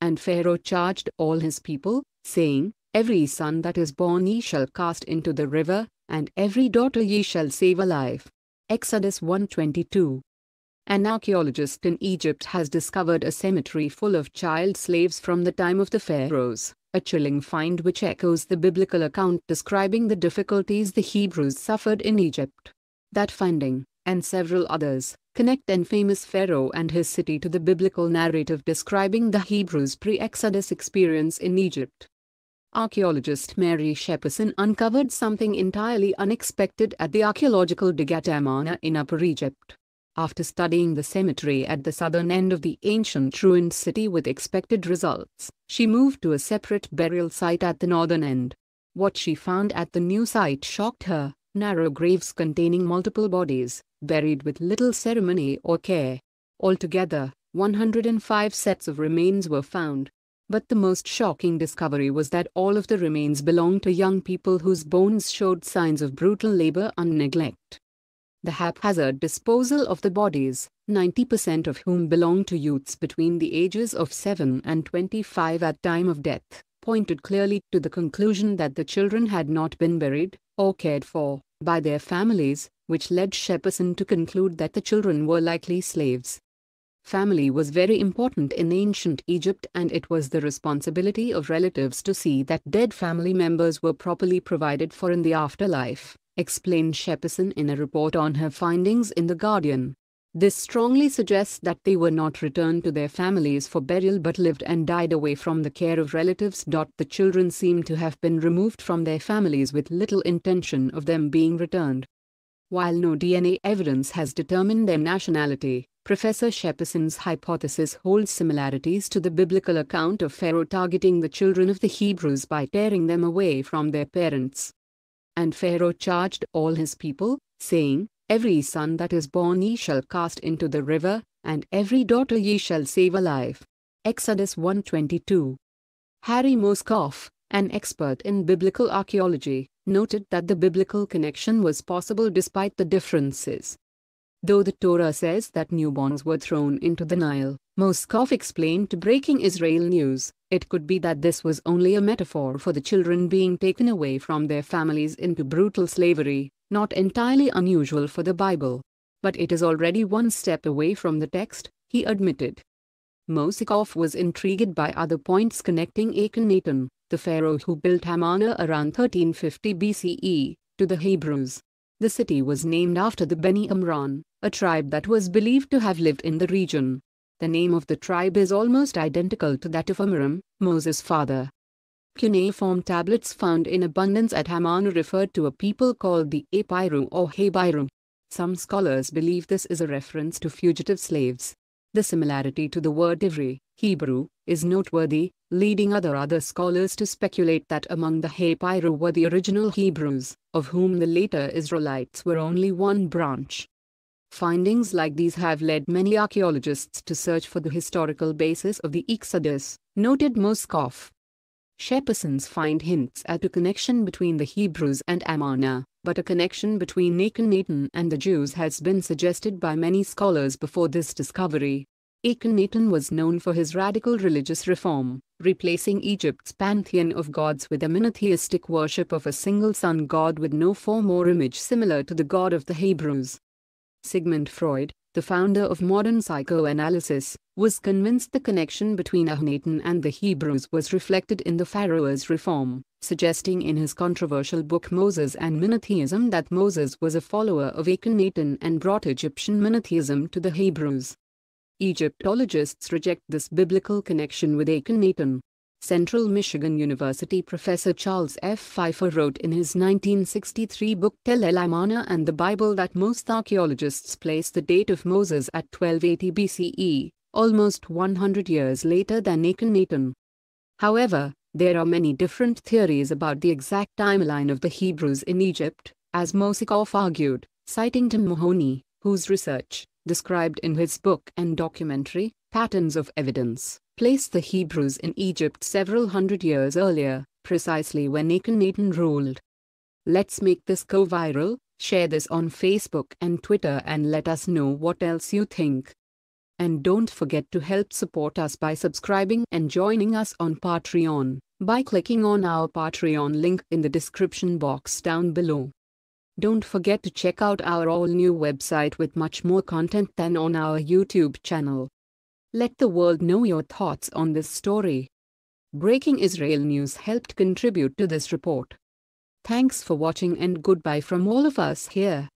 And Pharaoh charged all his people, saying, Every son that is born ye shall cast into the river, and every daughter ye shall save alive. Exodus 1:22. An archaeologist in Egypt has discovered a cemetery full of child slaves from the time of the pharaohs, a chilling find which echoes the biblical account describing the difficulties the Hebrews suffered in Egypt. That finding, and several others, connect an famous pharaoh and his city to the biblical narrative describing the Hebrews' pre-Exodus experience in Egypt. Archaeologist Mary Shepperson uncovered something entirely unexpected at the archaeological dig at Amarna in Upper Egypt. After studying the cemetery at the southern end of the ancient ruined city with expected results, she moved to a separate burial site at the northern end. What she found at the new site shocked her: narrow graves containing multiple bodies, buried with little ceremony or care. Altogether, 105 sets of remains were found. But the most shocking discovery was that all of the remains belonged to young people whose bones showed signs of brutal labor and neglect. The haphazard disposal of the bodies, 90% of whom belonged to youths between the ages of 7 and 25 at time of death, pointed clearly to the conclusion that the children had not been buried, or cared for, by their families, which led Shepperson to conclude that the children were likely slaves. Family was very important in ancient Egypt, and it was the responsibility of relatives to see that dead family members were properly provided for in the afterlife, explained Shepperson in a report on her findings in The Guardian. This strongly suggests that they were not returned to their families for burial but lived and died away from the care of relatives. The children seem to have been removed from their families with little intention of them being returned. While no DNA evidence has determined their nationality, Professor Shepperson's hypothesis holds similarities to the biblical account of Pharaoh targeting the children of the Hebrews by tearing them away from their parents. And Pharaoh charged all his people, saying, Every son that is born ye shall cast into the river, and every daughter ye shall save alive. Exodus 1:22. Harry Moskoff, an expert in biblical archaeology, noted that the biblical connection was possible despite the differences. Though the Torah says that newborns were thrown into the Nile, Moskoff explained to Breaking Israel News, it could be that this was only a metaphor for the children being taken away from their families into brutal slavery, not entirely unusual for the Bible. But it is already one step away from the text, he admitted. Moskoff was intrigued by other points connecting Akhenaten, the pharaoh who built Amarna around 1350 BCE, to the Hebrews. The city was named after the Beni Amran, a tribe that was believed to have lived in the region. The name of the tribe is almost identical to that of Amram, Moses' father. Cuneiform tablets found in abundance at Amarna referred to a people called the Epiru or Hebiru. Some scholars believe this is a reference to fugitive slaves. The similarity to the word Ivri, Hebrew, is noteworthy, leading other scholars to speculate that among the Hepiru were the original Hebrews, of whom the later Israelites were only one branch. Findings like these have led many archaeologists to search for the historical basis of the Exodus, noted Moskoff. Shepperson's find hints at a connection between the Hebrews and Amarna, but a connection between Akhenaten and the Jews has been suggested by many scholars before this discovery. Akhenaten was known for his radical religious reform, replacing Egypt's pantheon of gods with a monotheistic worship of a single sun god with no form or image similar to the god of the Hebrews. Sigmund Freud, the founder of modern psychoanalysis, was convinced the connection between Akhenaten and the Hebrews was reflected in the Pharaoh's reform, suggesting in his controversial book Moses and Monotheism that Moses was a follower of Akhenaten and brought Egyptian monotheism to the Hebrews. Egyptologists reject this biblical connection with Akhenaten. Central Michigan University professor Charles F. Pfeiffer wrote in his 1963 book Tel El Amarna and the Bible that most archaeologists place the date of Moses at 1280 BCE, almost 100 years later than Akhenaten. However, there are many different theories about the exact timeline of the Hebrews in Egypt, as Moskoff argued, citing Tim Mahoney, whose research, described in his book and documentary, Patterns of Evidence, placed the Hebrews in Egypt several hundred years earlier, precisely when Akhenaten ruled. Let's make this go viral, share this on Facebook and Twitter and let us know what else you think. And don't forget to help support us by subscribing and joining us on Patreon by clicking on our Patreon link in the description box down below. Don't forget to check out our all-new website with much more content than on our YouTube channel. Let the world know your thoughts on this story. Breaking Israel News helped contribute to this report. Thanks for watching and goodbye from all of us here.